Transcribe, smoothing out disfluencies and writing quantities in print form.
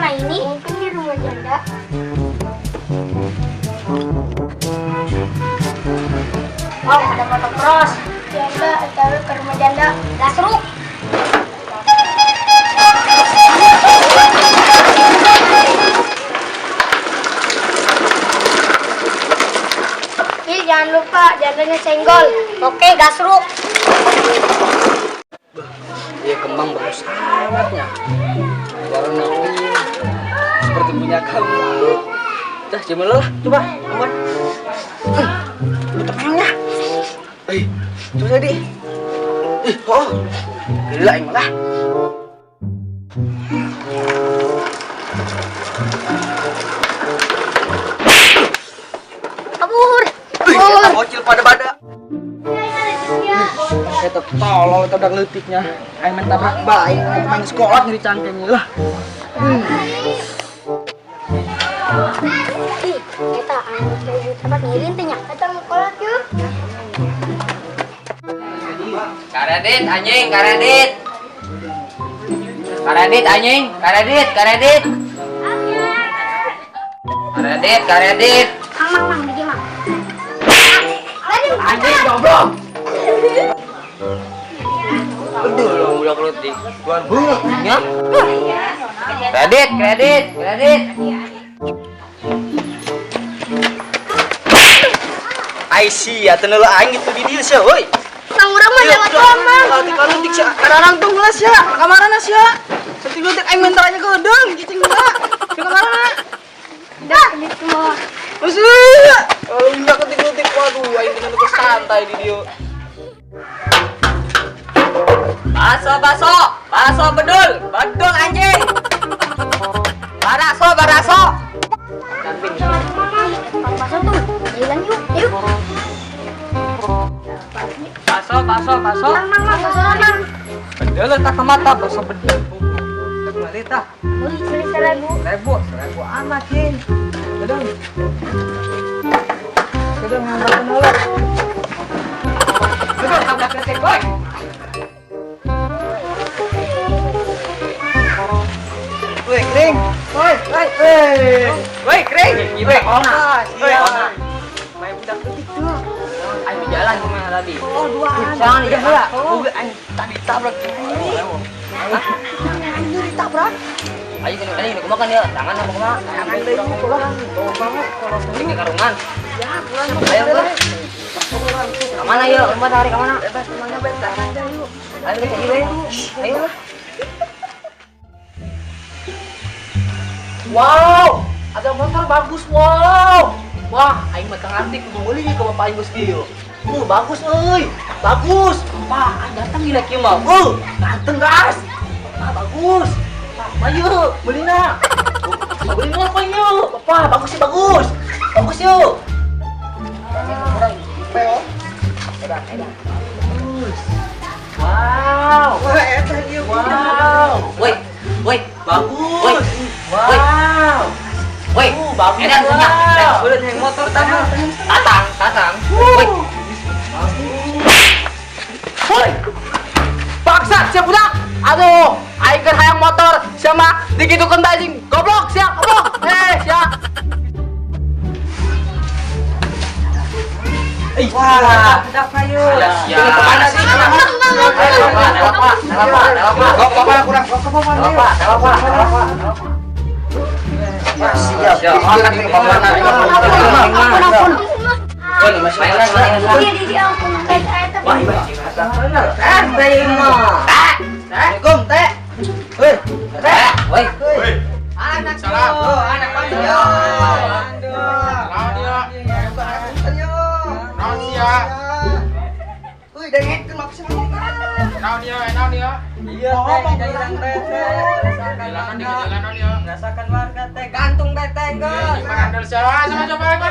rumah ini? Mungkin di rumah janda. Oh, ada motocross. Janda, taruh ke rumah janda. Gasruk. Jangan lupa jandanya senggol. Oke, gasruk. Iya, kembang bagus amatnya. Warna seperti punya kamu. Dah, coba lah, coba, aman. Tutup ayamnya. Coba tadi. Oh, gila ini lah. Kabur. Bocil pada badak. Kita tolol itu udah ngelitiknya. Ayo main tabrak baik, main sekolah nyari cangkengnya lah. Kita tempat ngirin tanya. Kita mau kolot yuk. Karedit anjing, karedit. Karedit anjing, karedit, karedit. Karedit, karedit. Mang, biji mang. Anjing goblok. Aduh, udah kelutik. Tuan bunganya. Kredit, kredit, kredit. Aisi, ya tenelo angin tuh di dia sih, woi. Mang urang mah lewat omang. Kalau tik sih, karang tuh ngelas ya, kamarana sih ya. Seperti gue tik aing mentaranya gedeng, gitu enggak. Ke kamarana. Dah, gitu mah. Masih. Kalau enggak ketik-ketik, waduh, aing dengan tuh santai di dia. Baso, baso, baso bedul, bedul anjing. Baraso, baraso. Masa tuh, jalan yuk, yuk. Baso, baso, baso. Mang, baso. Bedul tak ke mata, baso bedul. Mari tah. Beli 1.000. Seribu amat, Jin. Bedul. Bedul ngambil penolak. Bedul tabrak ketik, boy. Woi, kering. Woi, Woi, kering. Woi, ona. Ona. Main budak ketik tuh. Ayo jalan kemana tadi? Oh, duaan. Jangan di jalan. Udah aing tadi tabrak ini. Aing ditabrak. Ayo kene ini makan ya. Tangan mau kemana? Jangan deh pulang. Tuh banget kalau Ini ke rumah. ya pulang. Ayo ke. Kemana yuk? Rumah tarik kemana? Bebas semuanya bebas aja yuk. Ayo ke sini yuk. Ayo lah. Wow, ada motor bagus, wow. Wah, aing mah teu ngarti kudu meuli ke bapak aing geus kieu. Bagus euy. Bagus. Pak, datang gila kieu mah. Ganteng gas. Bagus. Pak, ayo meulina. Meulina apa yuk? Papa, bagus sih bagus. Bagus yuk. Kurang peo. Edan. Bagus. Wow. Wah, eta ieu. Wow. Woi, woi, Bagus. Wow. Woi, bagus. edan punya. Wow. Udah naik motor tatang. Woi. Woi. Paksa siap budak. Aduh, aing keur hayang motor sama digitukeun anjing. Goblok siap, goblok. Siap. Wah, budak kayu. Siap. Kemana sih? Rasakan warga teh gantung teh tenggelam. Gimana Del? Sama coba.